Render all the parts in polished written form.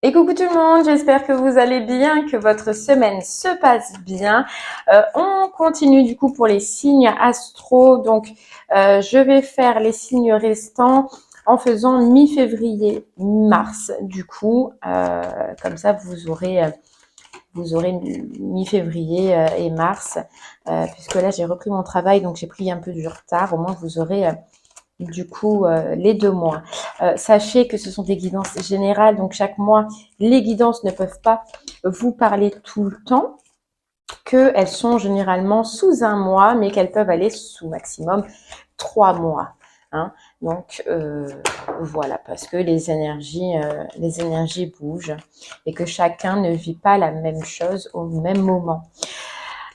Et coucou tout le monde, j'espère que vous allez bien, que votre semaine se passe bien. On continue du coup pour les signes astro. Donc, je vais faire les signes restants en faisant mi-février, mi-mars. Du coup, comme ça, vous aurez mi-février et mars. Puisque là, j'ai repris mon travail, donc j'ai pris un peu du retard. Au moins, vous aurez du coup les 2 mois. Sachez que ce sont des guidances générales, donc chaque mois, les guidances ne peuvent pas vous parler tout le temps, qu'elles sont généralement sous 1 mois, mais qu'elles peuvent aller sous maximum 3 mois. Hein. Donc voilà, parce que les énergies bougent et que chacun ne vit pas la même chose au même moment.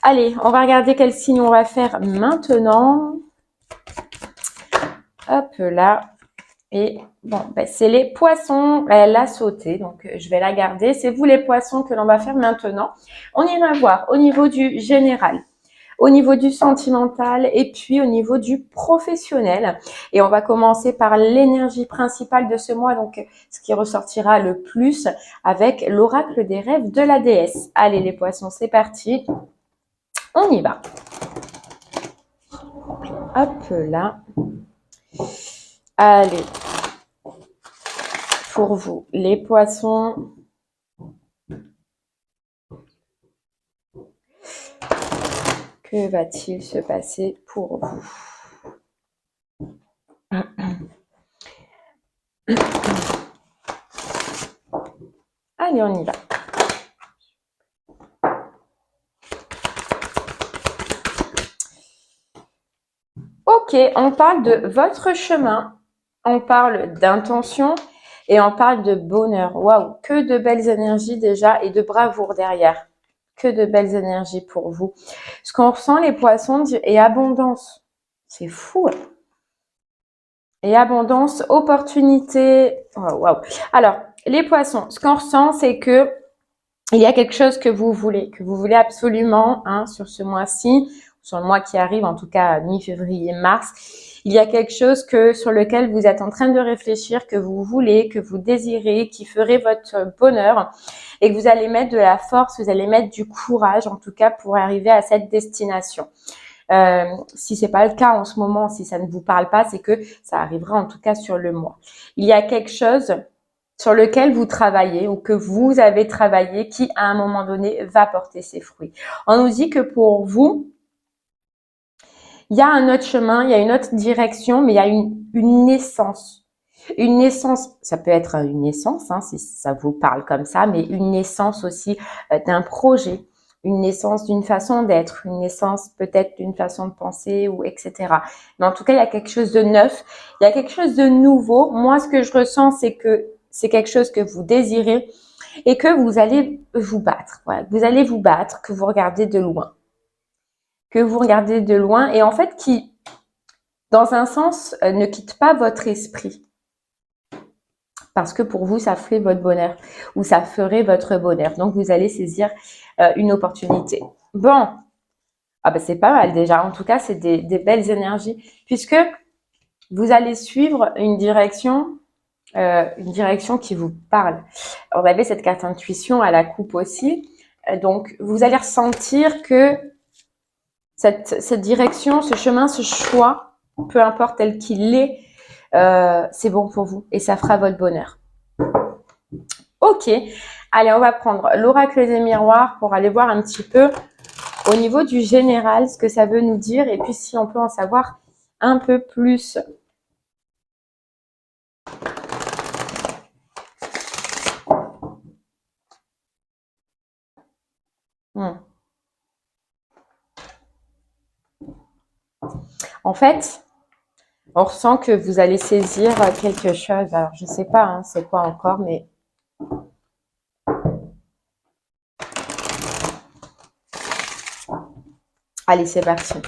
Allez, on va regarder quel signe on va faire maintenant. Hop là. Et bon, ben, c'est les poissons. Elle l'a sauté, donc je vais la garder. C'est vous les poissons que l'on va faire maintenant. On ira voir au niveau du général, au niveau du sentimental et puis au niveau du professionnel. Et on va commencer par l'énergie principale de ce mois, donc ce qui ressortira le plus avec l'oracle des rêves de la déesse. Allez les poissons, c'est parti. On y va. Hop là. Allez. Pour vous, les poissons, que va-t-il se passer pour vous? Allez, on y va. Ok, on parle de votre chemin, on parle d'intention et on parle de bonheur. Waouh, que de belles énergies déjà et de bravoure derrière. Que de belles énergies pour vous. Ce qu'on ressent, les poissons, et abondance. C'est fou. Et abondance, opportunité. Waouh. Alors, les poissons, ce qu'on ressent, c'est que il y a quelque chose que vous voulez absolument sur ce mois-ci, sur le mois qui arrive, en tout cas mi-février-mars. Il y a quelque chose sur lequel vous êtes en train de réfléchir, que vous voulez, que vous désirez, qui ferait votre bonheur et que vous allez mettre de la force, vous allez mettre du courage en tout cas pour arriver à cette destination. Si c'est pas le cas en ce moment, si ça ne vous parle pas, c'est que ça arrivera en tout cas sur le mois. Il y a quelque chose sur lequel vous travaillez ou que vous avez travaillé qui, à un moment donné, va porter ses fruits. On nous dit que pour vous, il y a un autre chemin, il y a une autre direction, mais il y a une naissance. Une naissance, ça peut être une naissance, si ça vous parle comme ça, mais une naissance aussi d'un projet, une naissance d'une façon d'être, une naissance peut-être d'une façon de penser ou etc. Mais en tout cas, il y a quelque chose de neuf, il y a quelque chose de nouveau. Moi, ce que je ressens, c'est que c'est quelque chose que vous désirez et que vous allez vous battre. Voilà, vous allez vous battre, que vous regardez de loin. Que vous regardez de loin et en fait qui, dans un sens, ne quitte pas votre esprit. Parce que pour vous, ça ferait votre bonheur ou ça ferait votre bonheur. Donc, vous allez saisir une opportunité. Bon, c'est pas mal déjà. En tout cas, c'est des belles énergies puisque vous allez suivre une direction qui vous parle. On avait cette carte intuition à la coupe aussi. Donc, vous allez ressentir que cette direction, ce chemin, ce choix, peu importe tel qu'il est, c'est bon pour vous et ça fera votre bonheur. Ok, allez, on va prendre l'oracle des miroirs pour aller voir un petit peu au niveau du général ce que ça veut nous dire et puis si on peut en savoir un peu plus. En fait, on ressent que vous allez saisir quelque chose. Alors, je ne sais pas c'est quoi encore, mais... Allez, c'est parti.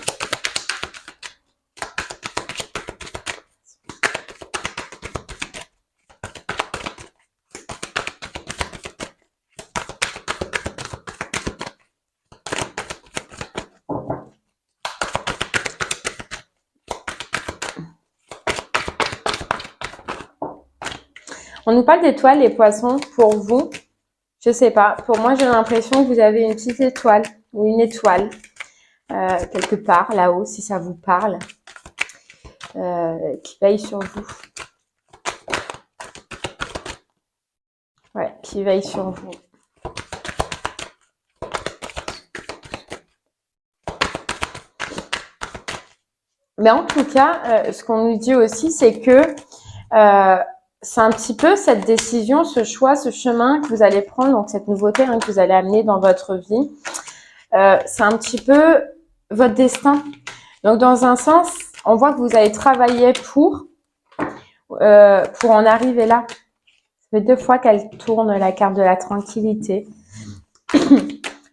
On nous parle d'étoiles, les poissons, pour vous. Je sais pas, pour moi, j'ai l'impression que vous avez une petite étoile ou une étoile quelque part là-haut, si ça vous parle, qui veille sur vous. Ouais, qui veille sur vous. Mais en tout cas, ce qu'on nous dit aussi, c'est que c'est un petit peu cette décision, ce choix, ce chemin que vous allez prendre, donc cette nouveauté que vous allez amener dans votre vie. C'est un petit peu votre destin. Donc, dans un sens, on voit que vous avez travaillé pour en arriver là. Ça fait 2 fois qu'elle tourne la carte de la tranquillité.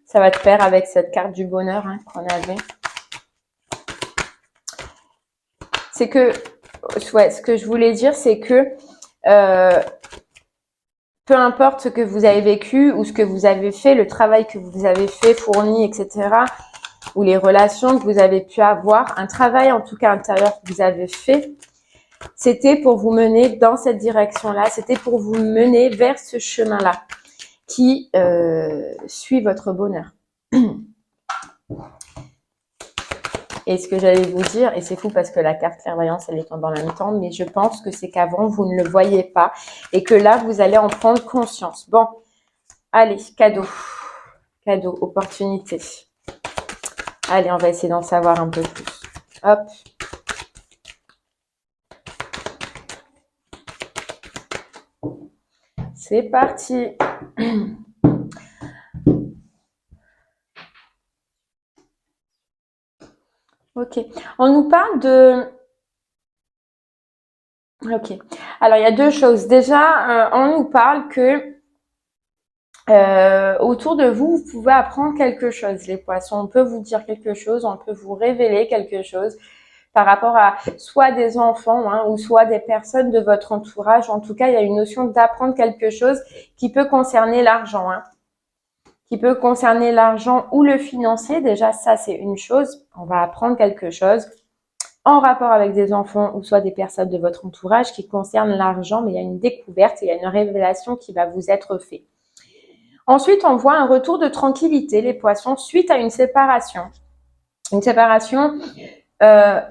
Ça va te faire avec cette carte du bonheur qu'on avait. C'est que, ouais, ce que je voulais dire, c'est que peu importe ce que vous avez vécu ou ce que vous avez fait, le travail que vous avez fait, fourni, etc., ou les relations que vous avez pu avoir, un travail en tout cas intérieur que vous avez fait, c'était pour vous mener dans cette direction-là, c'était pour vous mener vers ce chemin-là qui suit votre bonheur. Et ce que j'allais vous dire, et c'est fou parce que la carte clairvoyance, elle est tombée en même temps, mais je pense que c'est qu'avant, vous ne le voyez pas et que là, vous allez en prendre conscience. Bon, allez, cadeau, cadeau, opportunité. Allez, on va essayer d'en savoir un peu plus. Hop. C'est parti. Ok. On nous parle de... Ok. Alors, il y a 2 choses. Déjà, on nous parle que autour de vous, vous pouvez apprendre quelque chose, les poissons. On peut vous dire quelque chose, on peut vous révéler quelque chose par rapport à soit des enfants ou soit des personnes de votre entourage. En tout cas, il y a une notion d'apprendre quelque chose qui peut concerner l'argent. Qui peut concerner l'argent ou le financier. Déjà, ça, c'est une chose. On va apprendre quelque chose en rapport avec des enfants ou soit des personnes de votre entourage qui concernent l'argent, mais il y a une découverte, il y a une révélation qui va vous être faite. Ensuite, on voit un retour de tranquillité, les poissons, suite à une séparation. Une séparation dont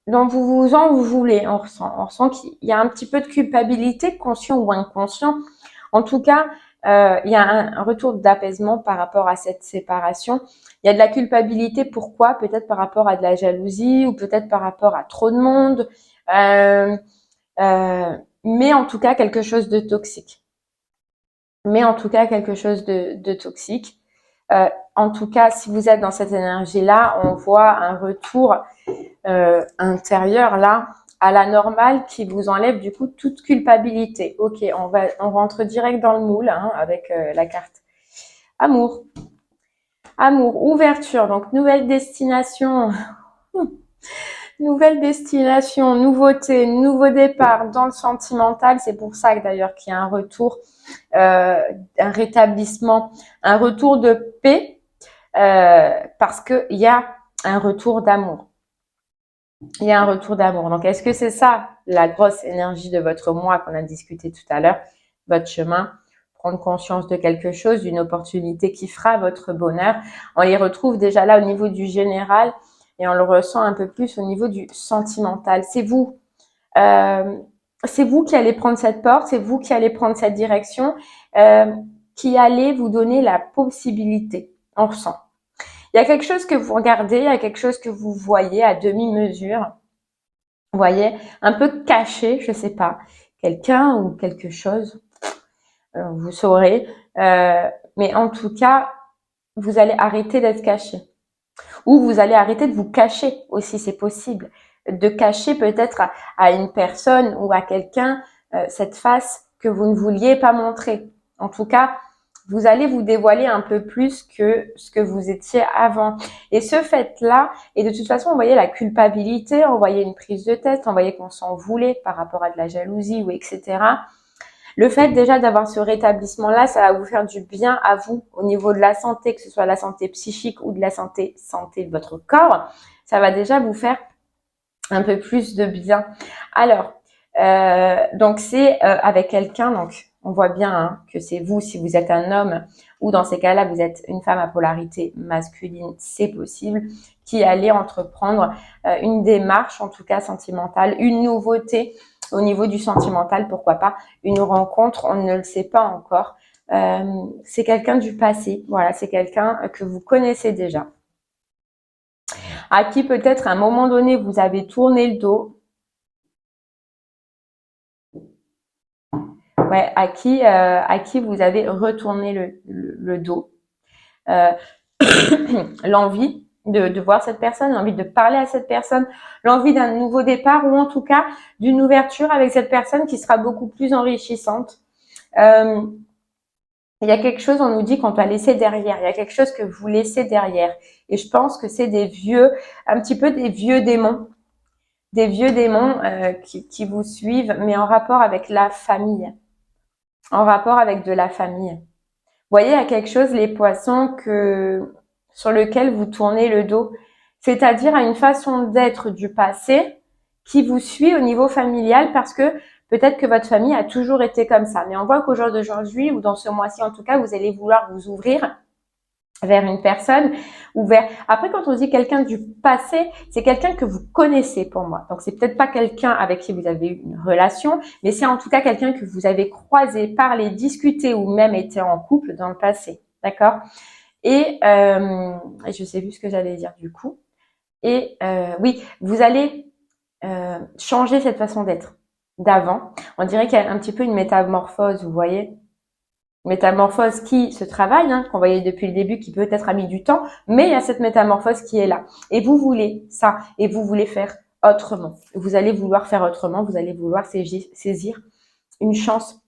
vous en voulez. On ressent qu'il y a un petit peu de culpabilité, conscient ou inconscient. En tout cas, il y a un retour d'apaisement par rapport à cette séparation. Il y a de la culpabilité. Pourquoi? Peut-être par rapport à de la jalousie ou peut-être par rapport à trop de monde. Mais en tout cas, quelque chose de toxique. Toxique. En tout cas, si vous êtes dans cette énergie-là, on voit un retour intérieur là à la normale qui vous enlève du coup toute culpabilité. Ok, on rentre direct dans le moule avec la carte amour. Amour, ouverture, donc nouvelle destination. Nouvelle destination, nouveauté, nouveau départ dans le sentimental. C'est pour ça que d'ailleurs qu'il y a un retour, un rétablissement, un retour de paix, parce qu'il y a un retour d'amour. Il y a un retour d'amour. Donc, est-ce que c'est ça la grosse énergie de votre moi qu'on a discuté tout à l'heure, votre chemin, prendre conscience de quelque chose, d'une opportunité qui fera votre bonheur. On les retrouve déjà là au niveau du général et on le ressent un peu plus au niveau du sentimental. C'est vous. C'est vous qui allez prendre cette porte, c'est vous qui allez prendre cette direction, qui allez vous donner la possibilité. On ressent. Il y a quelque chose que vous regardez, il y a quelque chose que vous voyez à demi-mesure. Vous voyez, un peu caché, je sais pas, quelqu'un ou quelque chose. Vous saurez. Mais en tout cas, vous allez arrêter d'être caché. Ou vous allez arrêter de vous cacher aussi, c'est possible. De cacher peut-être à une personne ou à quelqu'un cette face que vous ne vouliez pas montrer. En tout cas, vous allez vous dévoiler un peu plus que ce que vous étiez avant. Et ce fait-là, et de toute façon, on voyait la culpabilité, on voyait une prise de tête, on voyait qu'on s'en voulait par rapport à de la jalousie ou etc. Le fait déjà d'avoir ce rétablissement-là, ça va vous faire du bien à vous au niveau de la santé, que ce soit la santé psychique ou de la santé de votre corps. Ça va déjà vous faire un peu plus de bien. Alors, Donc c'est avec quelqu'un, donc on voit bien hein, que c'est vous si vous êtes un homme ou dans ces cas-là vous êtes une femme à polarité masculine, c'est possible, qui allait entreprendre une démarche en tout cas sentimentale, une nouveauté au niveau du sentimental, pourquoi pas, une rencontre, on ne le sait pas encore. C'est quelqu'un du passé, voilà, c'est quelqu'un que vous connaissez déjà, à qui peut-être à un moment donné vous avez tourné le dos, ouais, à qui vous avez retourné le dos, euh, l'envie de voir cette personne, l'envie de parler à cette personne, l'envie d'un nouveau départ ou en tout cas d'une ouverture avec cette personne qui sera beaucoup plus enrichissante. Il y a quelque chose, on nous dit qu'on doit laisser derrière. Il y a quelque chose que vous laissez derrière. Et je pense que c'est des vieux, un petit peu des vieux démons qui vous suivent, mais en rapport avec la famille, en rapport avec de la famille. Vous voyez, il y a quelque chose, les poissons, sur lequel vous tournez le dos, c'est-à-dire à une façon d'être du passé qui vous suit au niveau familial parce que peut-être que votre famille a toujours été comme ça. Mais on voit qu'au jour d'aujourd'hui, ou dans ce mois-ci en tout cas, vous allez vouloir vous ouvrir vers une personne ou vers... Après, quand on dit quelqu'un du passé, c'est quelqu'un que vous connaissez pour moi. Donc, c'est peut-être pas quelqu'un avec qui vous avez eu une relation, mais c'est en tout cas quelqu'un que vous avez croisé, parlé, discuté ou même été en couple dans le passé. D'accord? Et je sais plus ce que j'allais dire du coup. Et oui, vous allez changer cette façon d'être d'avant. On dirait qu'il y a un petit peu une métamorphose, vous voyez, métamorphose qui se travaille, hein, qu'on voyait depuis le début, qui peut-être a mis du temps, mais il y a cette métamorphose qui est là. Et vous voulez ça, et vous voulez faire autrement. Vous allez vouloir faire autrement, vous allez vouloir saisir une chance.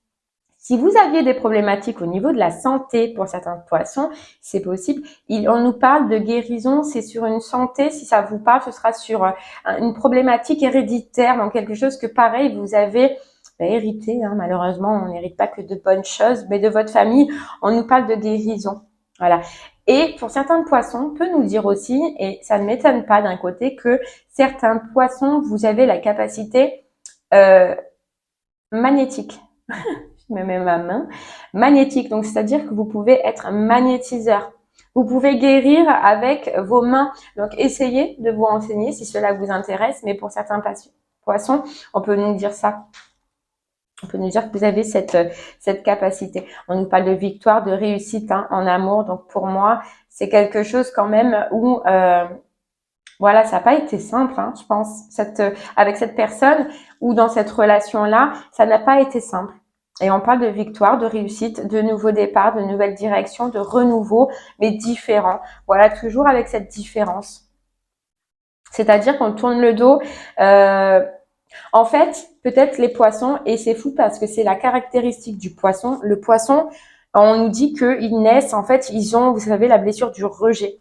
Si vous aviez des problématiques au niveau de la santé pour certains poissons, c'est possible. On nous parle de guérison, c'est sur une santé. Si ça vous parle, ce sera sur une problématique héréditaire, donc quelque chose que pareil, vous avez hérité. Hein, malheureusement, on n'hérite pas que de bonnes choses, mais de votre famille, on nous parle de guérison. Voilà. Et pour certains poissons, on peut nous dire aussi, et ça ne m'étonne pas d'un côté, que certains poissons, vous avez la capacité magnétique. Je me mets ma main, magnétique. Donc, c'est-à-dire que vous pouvez être un magnétiseur. Vous pouvez guérir avec vos mains. Donc, essayez de vous renseigner si cela vous intéresse. Mais pour certains poissons, on peut nous dire ça. On peut nous dire que vous avez cette capacité. On nous parle de victoire, de réussite hein, en amour. Donc, pour moi, c'est quelque chose quand même où... voilà, ça n'a pas été simple, hein, je pense, avec cette personne ou dans cette relation-là, ça n'a pas été simple. Et on parle de victoire, de réussite, de nouveaux départs, de nouvelles directions, de renouveau, mais différent. Voilà, toujours avec cette différence. C'est-à-dire qu'on tourne le dos. En fait, peut-être les poissons, et c'est fou parce que c'est la caractéristique du poisson. Le poisson, on nous dit qu'ils naissent, en fait, ils ont, vous savez, la blessure du rejet.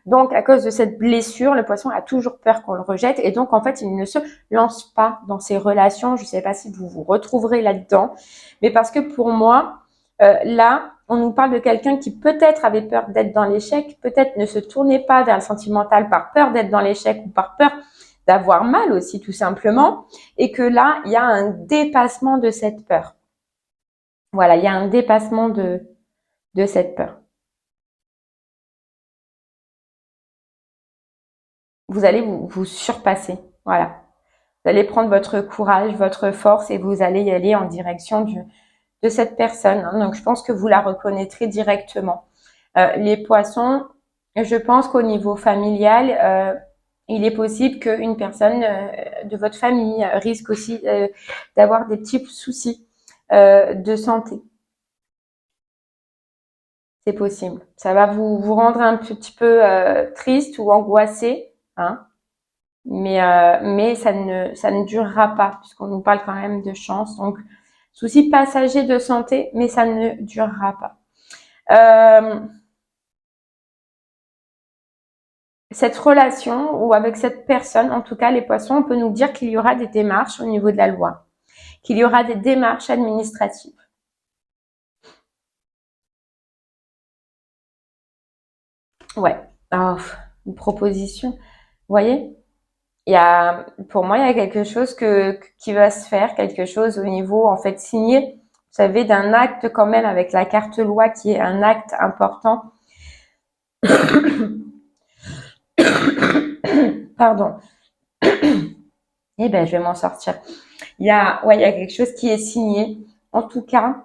Donc, à cause de cette blessure, le poisson a toujours peur qu'on le rejette et donc, en fait, il ne se lance pas dans ses relations. Je ne sais pas si vous vous retrouverez là-dedans, mais parce que pour moi, là, on nous parle de quelqu'un qui peut-être avait peur d'être dans l'échec, peut-être ne se tournait pas vers le sentimental par peur d'être dans l'échec ou par peur d'avoir mal aussi, tout simplement, et que là, il y a un dépassement de cette peur. Voilà, il y a un dépassement de cette peur. Vous allez vous surpasser. Voilà. Vous allez prendre votre courage, votre force et vous allez y aller en direction de cette personne. Hein. Donc, je pense que vous la reconnaîtrez directement. Les poissons, je pense qu'au niveau familial, il est possible qu'une personne de votre famille risque aussi d'avoir des petits soucis de santé. C'est possible. Ça va vous rendre un petit peu triste ou angoissé, hein. Mais ça ne durera pas puisqu'on nous parle quand même de chance. Donc, souci passager de santé, mais ça ne durera pas. Cette relation ou avec cette personne, en tout cas les poissons, on peut nous dire qu'il y aura des démarches au niveau de la loi, qu'il y aura des démarches administratives. Ouais, oh, une proposition, vous voyez? pour moi, il y a quelque chose qui va se faire, quelque chose au niveau, en fait, signé, vous savez, d'un acte quand même avec la carte loi qui est un acte important. Pardon. Eh ben, je vais m'en sortir. Ouais, il y a quelque chose qui est signé. En tout cas,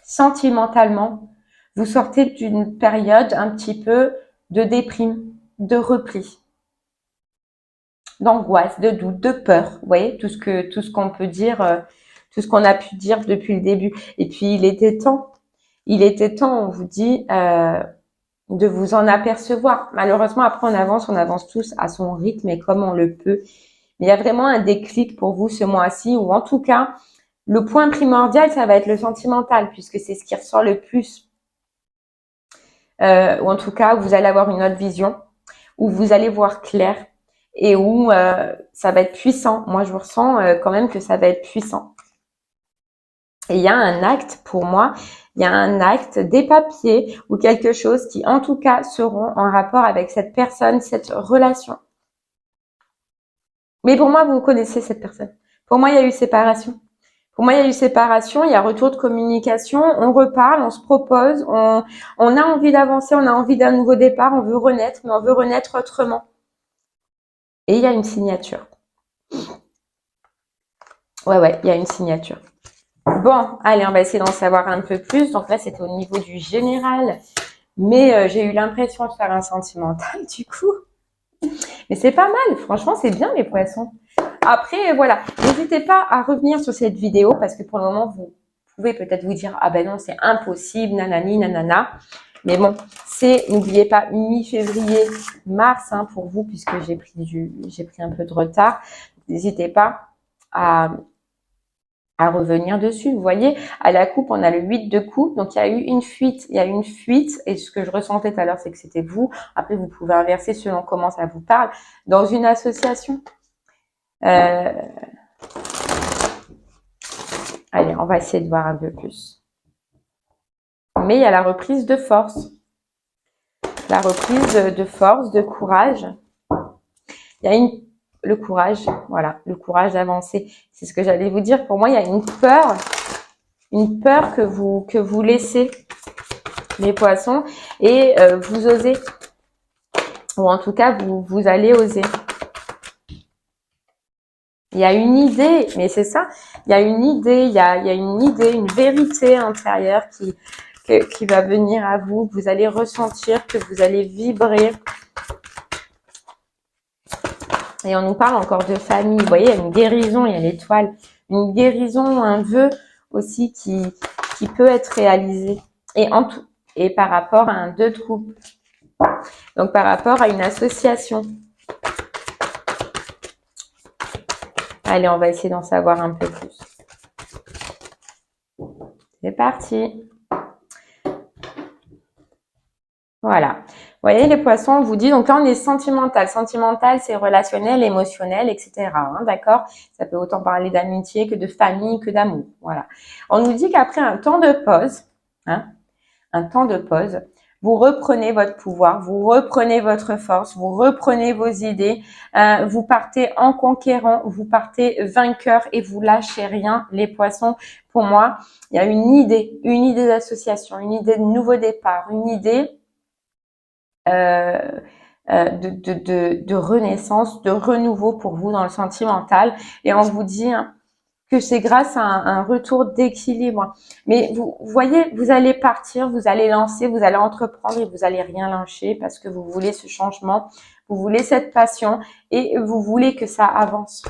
sentimentalement, vous sortez d'une période un petit peu de déprime, de repli, d'angoisse, de doute, de peur. Vous voyez, tout ce qu'on peut dire, tout ce qu'on a pu dire depuis le début. Et puis, il était temps, on vous dit, de vous en apercevoir. Malheureusement, après, on avance tous à son rythme et comme on le peut. Mais il y a vraiment un déclic pour vous ce mois-ci, ou en tout cas, le point primordial, ça va être le sentimental, puisque c'est ce qui ressort le plus. Ou en tout cas, vous allez avoir une autre vision, où vous allez voir clair et où ça va être puissant. Moi, je ressens quand même que ça va être puissant. Et il y a un acte, pour moi, il y a un acte, des papiers ou quelque chose qui, en tout cas, seront en rapport avec cette personne, cette relation. Mais pour moi, vous connaissez cette personne. Pour moi, il y a eu séparation. Pour moi, il y a eu séparation, il y a retour de communication, on reparle, on se propose, on a envie d'avancer, on a envie d'un nouveau départ, on veut renaître, mais on veut renaître autrement. Et il y a une signature. Ouais, il y a une signature. Bon, allez, on va essayer d'en savoir un peu plus. Donc là, c'était au niveau du général, mais j'ai eu l'impression de faire un sentimental du coup. Mais c'est pas mal, franchement, c'est bien les poissons. Après, voilà, n'hésitez pas à revenir sur cette vidéo parce que pour le moment, vous pouvez peut-être vous dire « Ah ben non, c'est impossible, nanani, nanana ». Mais bon, n'oubliez pas, mi-février, mars hein, pour vous puisque j'ai pris un peu de retard. N'hésitez pas à revenir dessus. Vous voyez, à la coupe, on a le 8 de coupe. Donc, il y a eu une fuite. Et ce que je ressentais tout à l'heure, c'est que c'était vous. Après, vous pouvez inverser selon comment ça vous parle. Dans une association. Allez, on va essayer de voir un peu plus. Mais il y a la reprise de force. La reprise de force, de courage. Il y a le courage, voilà, le courage d'avancer. C'est ce que j'allais vous dire. Pour moi, il y a une peur que vous laissez les poissons et vous osez. Ou en tout cas, vous allez oser. Il y a une idée, mais c'est ça, il y a une idée, il y a une idée, une vérité intérieure qui va venir à vous, que vous allez ressentir, que vous allez vibrer. Et on nous parle encore de famille. Vous voyez, il y a une guérison, il y a l'étoile. Une guérison, un vœu aussi qui peut être réalisé. Et par rapport à un 2 de coupe. Donc, par rapport à une association. Allez, on va essayer d'en savoir un peu plus. C'est parti. Voilà. Vous voyez, les poissons, on vous dit, donc là, on est sentimental. Sentimental, c'est relationnel, émotionnel, etc. Hein, d'accord? Ça peut autant parler d'amitié que de famille, que d'amour. Voilà. On nous dit qu'après un temps de pause, vous reprenez votre pouvoir, vous reprenez votre force, vous reprenez vos idées, vous partez en conquérant, vous partez vainqueur et vous lâchez rien, les poissons. Pour moi, il y a une idée d'association, une idée de nouveau départ, une idée de renaissance, de renouveau pour vous dans le sentimental. Et on vous dit que c'est grâce à un retour d'équilibre. Mais vous voyez, vous allez partir, vous allez lancer, vous allez entreprendre et vous allez rien lâcher parce que vous voulez ce changement, vous voulez cette passion et vous voulez que ça avance.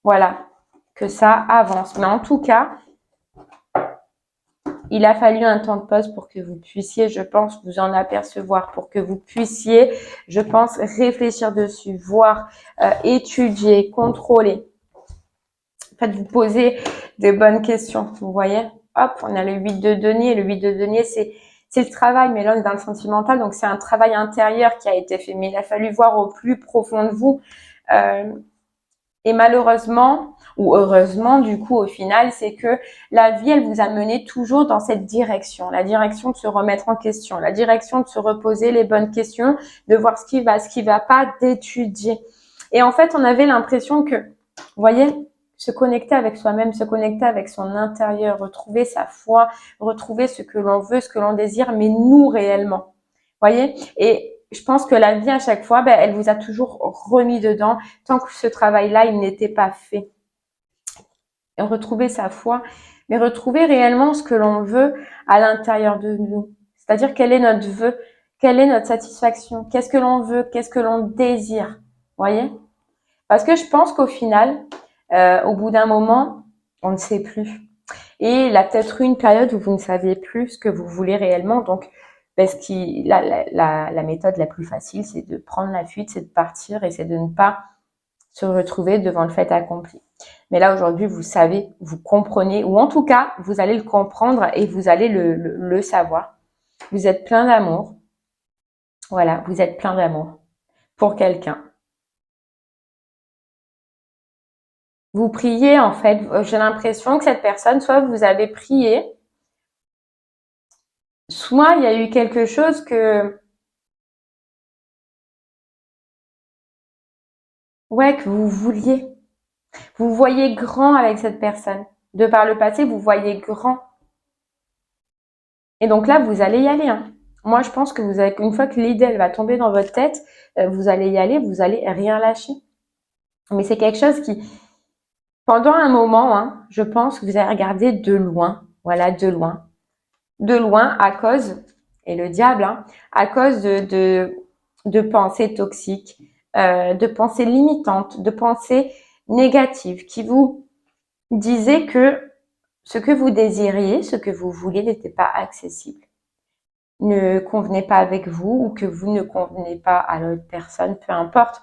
Voilà, que ça avance. Mais en tout cas, il a fallu un temps de pause pour que vous puissiez, je pense, vous en apercevoir, pour que vous puissiez, je pense, réfléchir dessus, voir, étudier, contrôler. En fait, vous posez des bonnes questions, vous voyez. Hop, on a le 8 de denier. Le 8 de denier, c'est le travail, mais là, on est dans le sentimental, donc c'est un travail intérieur qui a été fait. Mais il a fallu voir au plus profond de vous. Et malheureusement, ou heureusement, du coup, au final, c'est que la vie, elle vous a mené toujours dans cette direction. La direction de se remettre en question, la direction de se reposer les bonnes questions, de voir ce qui va pas, d'étudier. Et en fait, on avait l'impression que, vous voyez, se connecter avec soi-même, se connecter avec son intérieur, retrouver sa foi, retrouver ce que l'on veut, ce que l'on désire, mais nous réellement. Vous voyez? Et je pense que la vie, à chaque fois, ben, elle vous a toujours remis dedans tant que ce travail-là, il n'était pas fait. Et retrouver sa foi, mais retrouver réellement ce que l'on veut à l'intérieur de nous. C'est-à-dire quel est notre vœu, quelle est notre satisfaction, qu'est-ce que l'on veut, qu'est-ce que l'on désire. Vous voyez? Parce que je pense qu'au final, au bout d'un moment, on ne sait plus. Et il y a peut-être eu une période où vous ne saviez plus ce que vous voulez réellement. Donc, parce que la méthode la plus facile, c'est de prendre la fuite, c'est de partir et c'est de ne pas se retrouver devant le fait accompli. Mais là, aujourd'hui, vous savez, vous comprenez, ou en tout cas, vous allez le comprendre et vous allez le savoir. Vous êtes plein d'amour. Voilà, vous êtes plein d'amour pour quelqu'un. Vous priez, en fait, j'ai l'impression que cette personne, soit vous avez prié, soit il y a eu quelque chose que vous vouliez. Vous voyez grand avec cette personne. De par le passé, vous voyez grand. Et donc là, vous allez y aller. Hein. Moi, je pense que vous avez, une fois que l'idée elle va tomber dans votre tête, vous allez y aller, vous allez rien lâcher. Mais c'est quelque chose qui, pendant un moment, hein, je pense que vous allez regarder de loin. Voilà, de loin. De loin à cause, et le diable, hein, à cause de pensées toxiques, de pensées limitantes, de pensées négatives qui vous disaient que ce que vous désiriez, ce que vous vouliez n'était pas accessible, ne convenait pas avec vous ou que vous ne convenez pas à l'autre personne, peu importe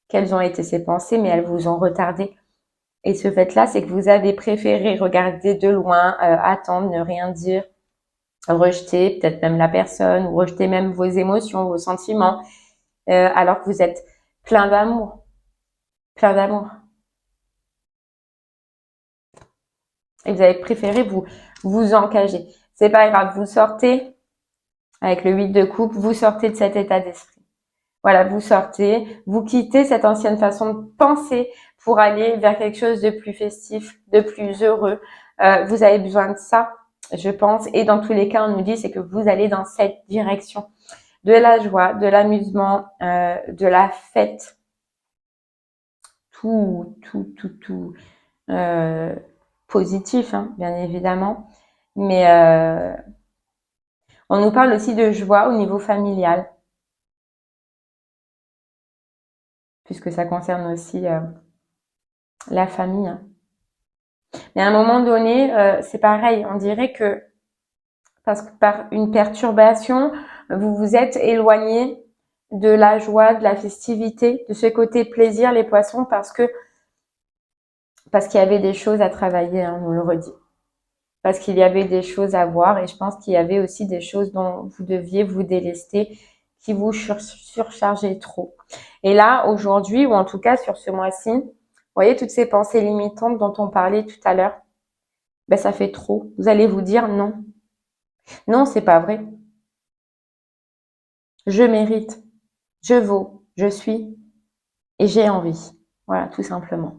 quelles ont été ces pensées, mais elles vous ont retardé. Et ce fait-là, c'est que vous avez préféré regarder de loin, attendre, ne rien dire, rejeter peut-être même la personne ou rejeter même vos émotions, vos sentiments, alors que vous êtes plein d'amour, plein d'amour. Et vous avez préféré vous engager. C'est pas grave, vous sortez avec le 8 de coupe, vous sortez de cet état d'esprit. Voilà, vous sortez, vous quittez cette ancienne façon de penser pour aller vers quelque chose de plus festif, de plus heureux. Vous avez besoin de ça, je pense. Et dans tous les cas, on nous dit c'est que vous allez dans cette direction de la joie, de l'amusement, de la fête, tout positif, hein, bien évidemment. Mais on nous parle aussi de joie au niveau familial, puisque ça concerne aussi la famille. Hein. Mais à un moment donné, c'est pareil, on dirait que parce que par une perturbation, vous vous êtes éloigné de la joie, de la festivité, de ce côté plaisir, les poissons, parce qu'il y avait des choses à travailler, hein, on le redit. Parce qu'il y avait des choses à voir et je pense qu'il y avait aussi des choses dont vous deviez vous délester, qui vous surchargeaient trop. Et là, aujourd'hui, ou en tout cas sur ce mois-ci, vous voyez toutes ces pensées limitantes dont on parlait tout à l'heure, ben ça fait trop. Vous allez vous dire non. Non, c'est pas vrai. Je mérite, je vaux, je suis et j'ai envie. Voilà, tout simplement.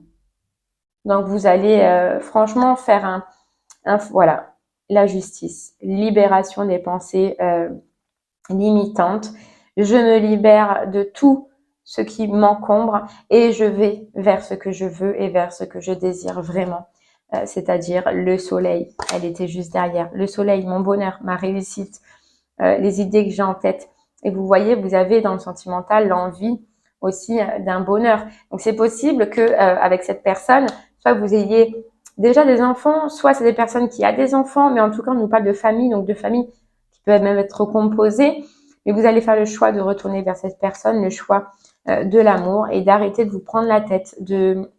Donc vous allez franchement faire voilà, la justice, libération des pensées limitantes. Je me libère de tout ce qui m'encombre et je vais vers ce que je veux et vers ce que je désire vraiment. C'est-à-dire le soleil, elle était juste derrière. Le soleil, mon bonheur, ma réussite, les idées que j'ai en tête. Et vous voyez, vous avez dans le sentimental l'envie aussi d'un bonheur. Donc c'est possible que avec cette personne, soit vous ayez déjà des enfants, soit c'est des personnes qui ont des enfants, mais en tout cas on nous parle de famille, donc de famille qui peut même être composée. Mais vous allez faire le choix de retourner vers cette personne, le choix de l'amour et d'arrêter de vous prendre la tête, de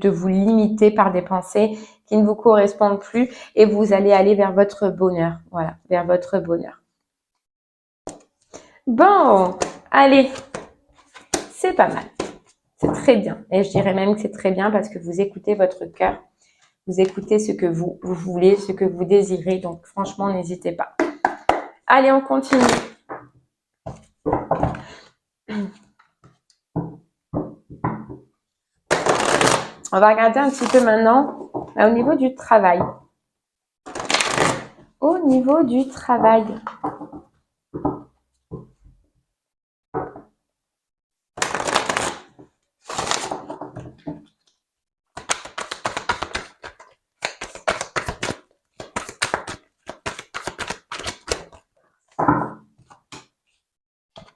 vous limiter par des pensées qui ne vous correspondent plus et vous allez aller vers votre bonheur. Voilà, vers votre bonheur. Bon, allez, c'est pas mal. C'est très bien. Et je dirais même que c'est très bien parce que vous écoutez votre cœur. Vous écoutez ce que vous voulez, ce que vous désirez. Donc, franchement, n'hésitez pas. Allez, on continue. On va regarder un petit peu maintenant au niveau du travail. Au niveau du travail.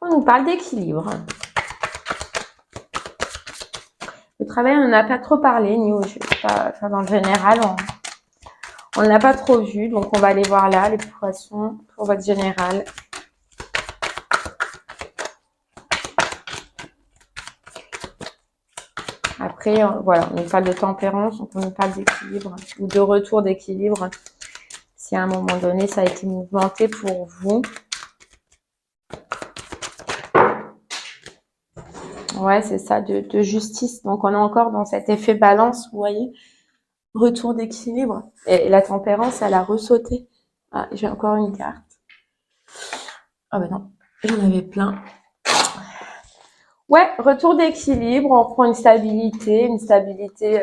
On nous parle d'équilibre. Le travail, on n'a pas trop parlé, ni dans le général, on n'a pas trop vu, donc on va aller voir là, les poissons, pour votre général. Après, voilà, on nous parle de tempérance, donc on nous parle d'équilibre, ou de retour d'équilibre, si à un moment donné, ça a été mouvementé pour vous. Ouais, c'est ça, de justice. Donc, on est encore dans cet effet balance, vous voyez, retour d'équilibre. Et la tempérance, elle a ressauté. Ah, j'ai encore une carte. Ah ben non, j'en avais plein. Ouais, retour d'équilibre, on reprend une stabilité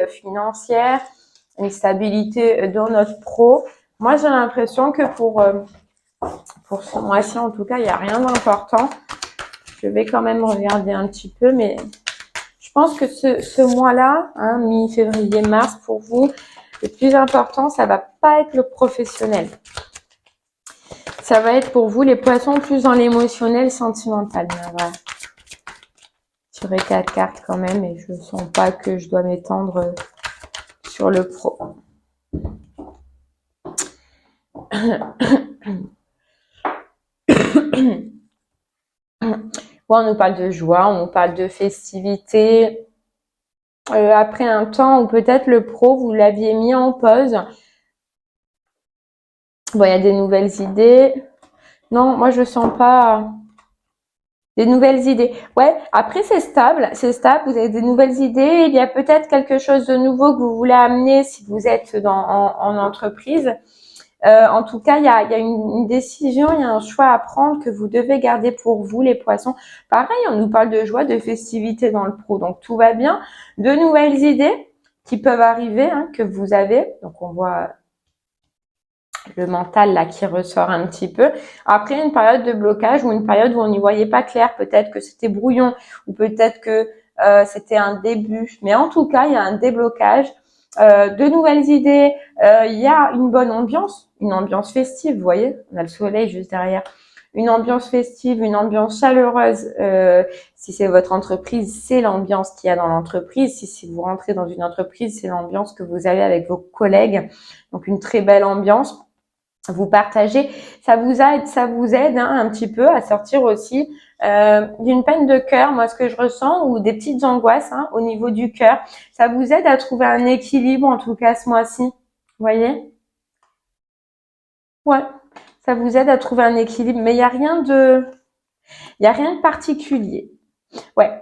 financière, une stabilité dans notre pro. Moi, j'ai l'impression que pour ce mois-ci, en tout cas, il n'y a rien d'important. Je vais quand même regarder un petit peu, mais je pense que ce mois-là, hein, mi-février, mars, pour vous, le plus important, ça va pas être le professionnel. Ça va être pour vous les poissons plus dans l'émotionnel, sentimental. Voilà. Tirer 4 cartes quand même et je sens pas que je dois m'étendre sur le pro. Ouais, on nous parle de joie, on nous parle de festivité. Après un temps où peut-être le pro, vous l'aviez mis en pause. Bon, il y a des nouvelles idées. Non, moi je sens pas des nouvelles idées. Ouais, après c'est stable, vous avez des nouvelles idées. Il y a peut-être quelque chose de nouveau que vous voulez amener si vous êtes en entreprise. En tout cas, il y a une décision, il y a un choix à prendre que vous devez garder pour vous, les poissons. Pareil, on nous parle de joie, de festivité dans le pro, donc tout va bien. De nouvelles idées qui peuvent arriver, hein, que vous avez. Donc, on voit le mental là qui ressort un petit peu. Après, une période de blocage ou une période où on n'y voyait pas clair, peut-être que c'était brouillon ou peut-être que c'était un début. Mais en tout cas, il y a un déblocage. De nouvelles idées, il y a une bonne ambiance, une ambiance festive, vous voyez, on a le soleil juste derrière, une ambiance festive, une ambiance chaleureuse. Si c'est votre entreprise, c'est l'ambiance qu'il y a dans l'entreprise. Si vous rentrez dans une entreprise, c'est l'ambiance que vous avez avec vos collègues. Donc une très belle ambiance. Vous partagez, ça vous aide hein, un petit peu à sortir aussi d'une peine de cœur, moi ce que je ressens, ou des petites angoisses hein, au niveau du cœur. Ça vous aide à trouver un équilibre en tout cas ce mois-ci. Vous voyez? Ouais, ça vous aide à trouver un équilibre, mais il y a rien de particulier. Ouais.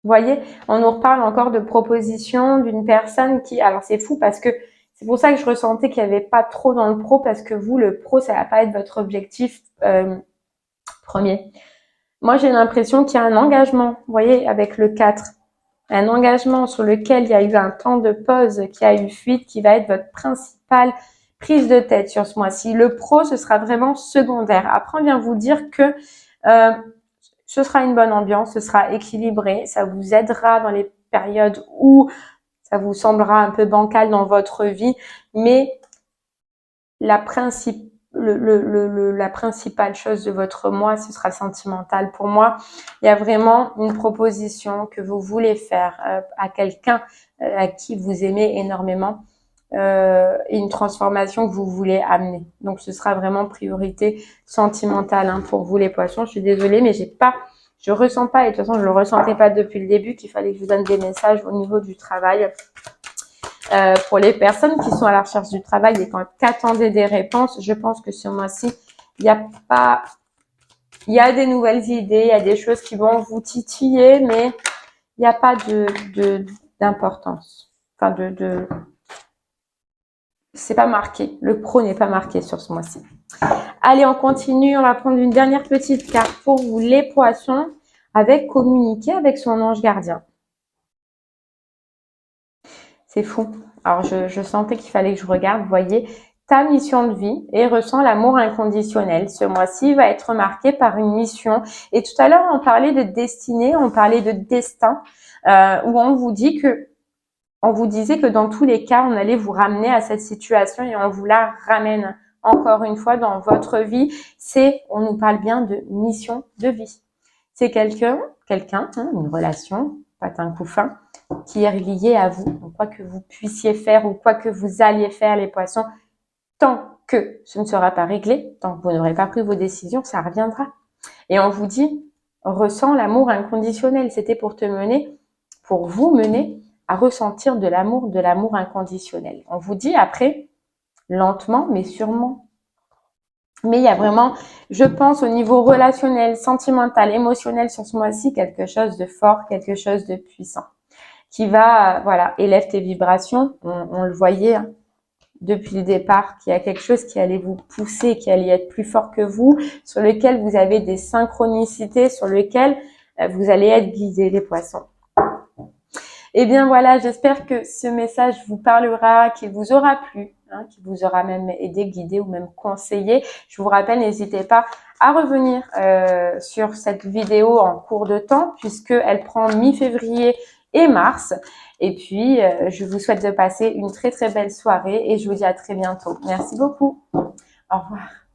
Vous voyez, on nous reparle encore de propositions d'une personne qui, alors c'est fou parce que c'est pour ça que je ressentais qu'il n'y avait pas trop dans le pro, parce que vous, le pro, ça va pas être votre objectif premier. Moi, j'ai l'impression qu'il y a un engagement, vous voyez, avec le 4. Un engagement sur lequel il y a eu un temps de pause, qui a eu fuite, qui va être votre principale prise de tête sur ce mois-ci. Le pro, ce sera vraiment secondaire. Après, on vient vous dire que ce sera une bonne ambiance, ce sera équilibré, ça vous aidera dans les périodes où ça vous semblera un peu bancal dans votre vie, mais la principale chose de votre mois, ce sera sentimental. Pour moi, il y a vraiment une proposition que vous voulez faire à quelqu'un à qui vous aimez énormément, et une transformation que vous voulez amener. Donc, ce sera vraiment priorité sentimentale hein, pour vous les poissons. Je suis désolée, mais je ressens pas, et de toute façon, je le ressentais pas depuis le début, qu'il fallait que je vous donne des messages au niveau du travail. Pour les personnes qui sont à la recherche du travail et qui attendaient des réponses, je pense que ce mois-ci, il y a des nouvelles idées, il y a des choses qui vont vous titiller, mais il n'y a pas d'importance. Enfin, c'est pas marqué. Le pro n'est pas marqué sur ce mois-ci. Allez, on continue. On va prendre une dernière petite carte pour vous, les poissons, avec communiquer avec son ange gardien. C'est fou. Alors, je sentais qu'il fallait que je regarde, vous voyez, ta mission de vie et ressens l'amour inconditionnel. Ce mois-ci va être marqué par une mission. Et tout à l'heure, on parlait de destinée, on parlait de destin, où on vous disait que dans tous les cas, on allait vous ramener à cette situation et on vous la ramène encore une fois dans votre vie. On nous parle bien de mission de vie. C'est quelqu'un, une relation, patin couffin, qui est lié à vous. Donc, quoi que vous puissiez faire ou quoi que vous alliez faire, les poissons, tant que ce ne sera pas réglé, tant que vous n'aurez pas pris vos décisions, ça reviendra. Et on vous dit, ressens l'amour inconditionnel. C'était pour vous mener à ressentir de l'amour inconditionnel. On vous dit après, lentement mais sûrement. Mais il y a vraiment, je pense, au niveau relationnel, sentimental, émotionnel sur ce mois-ci, quelque chose de fort, quelque chose de puissant, qui va, voilà, élève tes vibrations. On le voyait hein, depuis le départ, qu'il y a quelque chose qui allait vous pousser, qui allait être plus fort que vous, sur lequel vous avez des synchronicités, sur lequel vous allez être guidés, les poissons. Eh bien voilà, j'espère que ce message vous parlera, qu'il vous aura plu, hein, qu'il vous aura même aidé, guidé ou même conseillé. Je vous rappelle, n'hésitez pas à revenir sur cette vidéo en cours de temps puisqu'elle prend mi-février et mars. Et puis, je vous souhaite de passer une très très belle soirée et je vous dis à très bientôt. Merci beaucoup. Au revoir.